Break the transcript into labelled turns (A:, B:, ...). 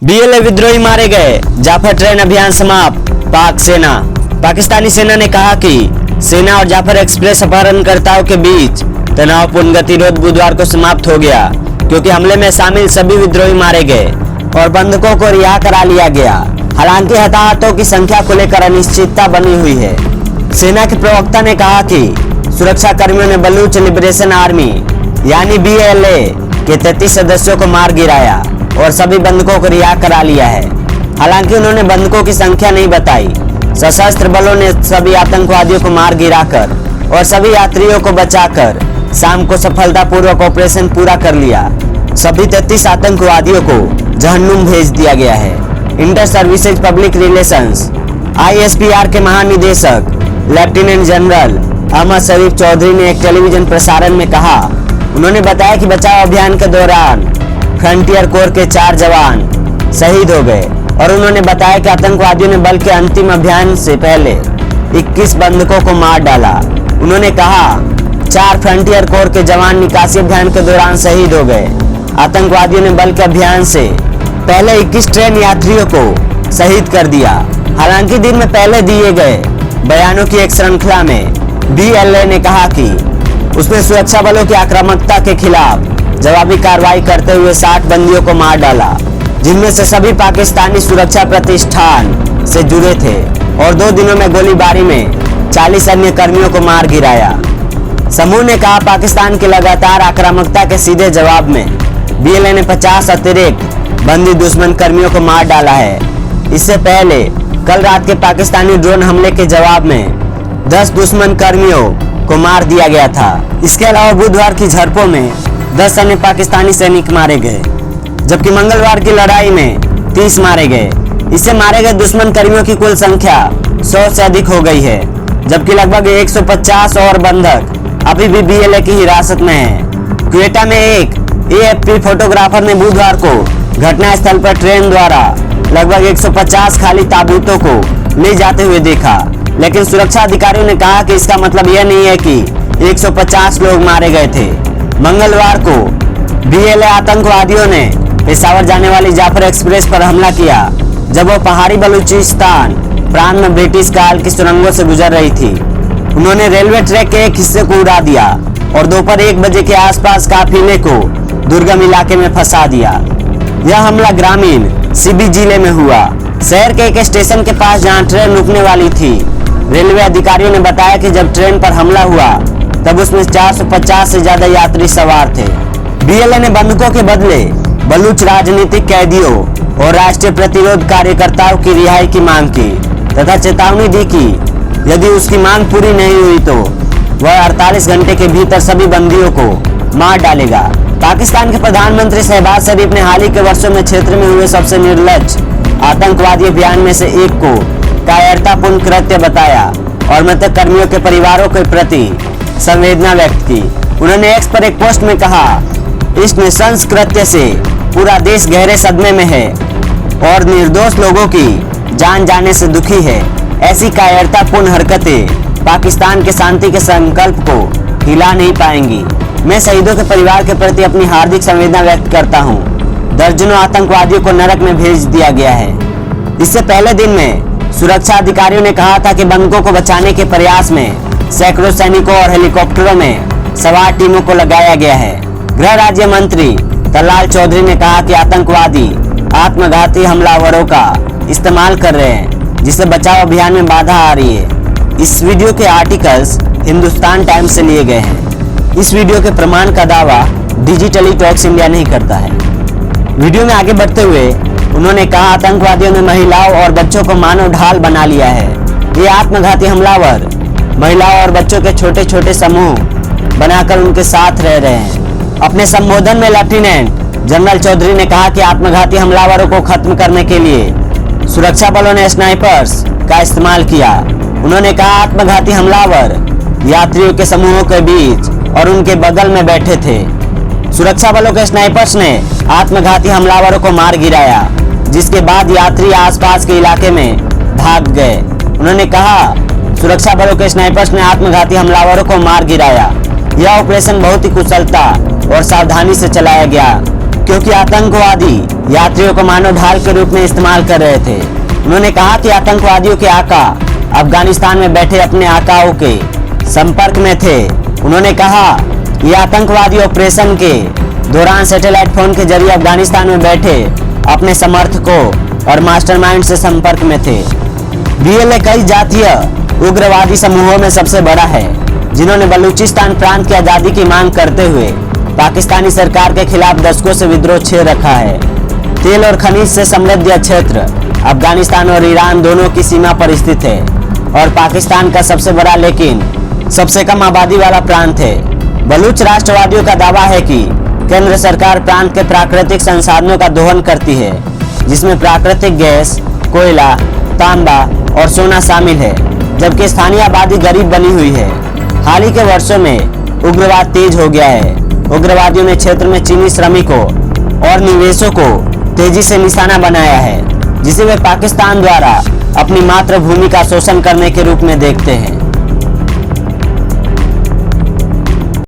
A: BLA विद्रोही मारे गए, जाफर ट्रेन अभियान समाप्त। पाक सेना। पाकिस्तानी सेना ने कहा कि सेना और जाफर एक्सप्रेस अपहरणकर्ताओं के बीच तनावपूर्ण गतिरोध बुधवार को समाप्त हो गया, क्योंकि हमले में शामिल सभी विद्रोही मारे गए और बंधकों को रिहा करा लिया गया। हालांकि हताहतों की संख्या को लेकर अनिश्चितता बनी हुई है। सेना के प्रवक्ता ने कहा कि सुरक्षा कर्मियों ने बलूच लिबरेशन आर्मी यानी बीएलए के 33 सदस्यों को मार गिराया और सभी बंधकों को रिहा करा लिया है। हालांकि उन्होंने बंधकों की संख्या नहीं बताई। सशस्त्र बलों ने सभी आतंकवादियों को मार गिराकर और सभी यात्रियों को बचाकर शाम को सफलतापूर्वक ऑपरेशन पूरा कर लिया। सभी 33 आतंकवादियों को जहन्नुम भेज दिया गया है। Inter services public relations ISPR के महानिदेशक लेफ्टिनेंट जनरल अहमद शरीफ चौधरी ने एक टेलीविजन प्रसारण में कहा, उन्होंने बताया कि बचाव अभियान के दौरान फ्रंटियर कोर के 4 जवान शहीद हो गए और उन्होंने बताया कि आतंकवादियों ने बल के अंतिम अभियान से पहले 21 बंधकों को मार डाला। उन्होंने कहा 4 फ्रंटियर कोर के जवान निकासी अभियान के दौरान शहीद हो गए। आतंकवादियों ने बल के अभियान से पहले 21 ट्रेन यात्रियों को शहीद कर दिया। हालांकि दिन में पहले दिए गए बयानों की एक श्रृंखला में बीएलए ने कहा कि उसने सुरक्षा बलों की आक्रामकता के खिलाफ जवाबी कार्रवाई करते हुए 60 बंदियों को मार डाला, जिनमें से सभी पाकिस्तानी सुरक्षा प्रतिष्ठान से जुड़े थे और 2 दिनों में गोलीबारी में 40 अन्य कर्मियों को मार गिराया। समूह ने कहा, पाकिस्तान की लगातार आक्रामकता के सीधे जवाब में बीएलए ने 50 अतिरिक्त बंदी दुश्मन कर्मियों को मार डाला है। इससे पहले कल रात के पाकिस्तानी ड्रोन हमले के जवाब में 10 दुश्मन कर्मियों को मार दिया गया था। इसके अलावा बुधवार की झड़पों में 10 अन्य पाकिस्तानी सैनिक मारे गए, जबकि मंगलवार की लड़ाई में 30 मारे गए। इससे मारे गए दुश्मन कर्मियों की कुल संख्या 100 से अधिक हो गई है, जबकि लगभग 150 और बंधक अभी भी बीएलए की हिरासत में हैं। क्वेटा में एक AFP फोटोग्राफर ने बुधवार को घटनास्थल पर ट्रेन द्वारा लगभग 150 खाली ताबूतों को ले जाते हुए देखा, लेकिन सुरक्षा अधिकारियों ने कहा कि इसका मतलब यह नहीं है कि 150 लोग मारे गए थे। मंगलवार को बीएलए आतंकवादियों ने पेशावर जाने वाली जाफर एक्सप्रेस पर हमला किया, जब वो पहाड़ी बलूचिस्तान प्रांत में ब्रिटिश काल की सुरंगों से गुजर रही थी। उन्होंने रेलवे ट्रैक के एक हिस्से को उड़ा दिया और दोपहर 1 बजे के आसपास काफिले को दुर्गम इलाके में फंसा दिया। यह हमला ग्रामीण सीबी जिले में हुआ, शहर के एक स्टेशन के पास जहां ट्रेन रुकने वाली थी। रेलवे अधिकारियों ने बताया कि जब ट्रेन पर हमला हुआ तब उसमें 450 से ज्यादा यात्री सवार थे। बीएलए ने बंधकों के बदले बलूच राजनीतिक कैदियों और राष्ट्रीय प्रतिरोध कार्यकर्ताओं की रिहाई की मांग की तथा चेतावनी दी कि यदि उसकी मांग पूरी नहीं हुई तो वह 48 घंटे के भीतर सभी बंदियों को मार डालेगा। पाकिस्तान के प्रधानमंत्री शहबाज शरीफ ने हाल ही के वर्षों में क्षेत्र में हुए सबसे निर्लज्ज आतंकवादी अभियान में से एक को कायरतापूर्ण कृत्य बताया और मृतक कर्मियों के परिवारों के प्रति संवेदना व्यक्त की। उन्होंने एक्स पर एक पोस्ट में कहा, इस नृशंस कृत्य से पूरा देश गहरे सदमे में है और निर्दोष लोगों की जान जाने से दुखी है। ऐसी कायरतापूर्ण हरकतें पाकिस्तान के शांति के संकल्प को हिला नहीं पाएंगी। मैं शहीदों के परिवार के प्रति अपनी हार्दिक संवेदना व्यक्त करता हूं। दर्जनों आतंकवादियों को नरक में भेज दिया गया है। इससे पहले दिन में सुरक्षा अधिकारियों ने कहा था कि बंधकों को बचाने के प्रयास में सैकड़ों सैनिकों और हेलीकॉप्टरों में सवार टीमों को लगाया गया है। गृह राज्य मंत्री तलाल चौधरी ने कहा कि आतंकवादी आत्मघाती हमलावरों का इस्तेमाल कर रहे हैं, जिससे बचाव अभियान में बाधा आ रही है। इस वीडियो के आर्टिकल्स हिंदुस्तान टाइम्स से लिए गए हैं। इस वीडियो के प्रमाण का दावा डिजिटली टॉक्स इंडिया नहीं करता है। वीडियो में आगे बढ़ते हुए उन्होंने कहा, आतंकवादियों ने महिलाओं और बच्चों को मानव ढाल बना लिया है। ये आत्मघाती हमलावर महिलाओं और बच्चों के छोटे छोटे समूह बनाकर उनके साथ रह रहे हैं। अपने संबोधन में लेफ्टिनेंट जनरल चौधरी ने कहा कि आत्मघाती हमलावरों को खत्म करने के लिए सुरक्षा बलों ने स्नाइपर्स का इस्तेमाल किया। उन्होंने कहा, आत्मघाती हमलावर यात्रियों के समूहों के बीच और उनके बगल में बैठे थे। सुरक्षा बलों के स्नाइपर्स ने आत्मघाती हमलावरों को मार गिराया, जिसके बाद यात्री आसपास के इलाके में भाग गए। उन्होंने कहा, सुरक्षा बलों के स्नाइपर्स ने आत्मघाती हमलावरों को मार गिराया। यह ऑपरेशन बहुत ही कुशलता और सावधानी से चलाया गया, क्योंकि आतंकवादी यात्रियों को मानव ढाल के रूप में इस्तेमाल कर रहे थे। उन्होंने कहा कि आतंकवादियों के आका अफगानिस्तान में बैठे अपने आकाओं के संपर्क में थे। उन्होंने कहा ये आतंकवादी ऑपरेशन के दौरान सैटेलाइट फोन के जरिए अफगानिस्तान में बैठे अपने समर्थकों और मास्टरमाइंड से संपर्क में थे। BLA कई जातीय उग्रवादी समूहों में सबसे बड़ा है, जिन्होंने बलूचिस्तान प्रांत की आज़ादी की मांग करते हुए पाकिस्तानी सरकार के खिलाफ दशकों से विद्रोह छेड़ रखा है। तेल और खनिज से समृद्ध यह क्षेत्र अफगानिस्तान और ईरान दोनों की सीमा पर स्थित है और पाकिस्तान का सबसे बड़ा लेकिन सबसे कम आबादी वाला प्रांत है। बलूच राष्ट्रवादियों का दावा है कि केंद्र सरकार प्रांत के प्राकृतिक संसाधनों का दोहन करती है, जिसमें प्राकृतिक गैस, कोयला, तांबा और सोना शामिल है, जबकि स्थानीय आबादी गरीब बनी हुई है। हाल ही के वर्षों में उग्रवाद तेज हो गया है। उग्रवादियों ने क्षेत्र में चीनी श्रमिकों और निवेशों को तेजी से निशाना बनाया है, जिसे वे पाकिस्तान द्वारा अपनी मातृभूमि का शोषण करने के रूप में देखते हैं।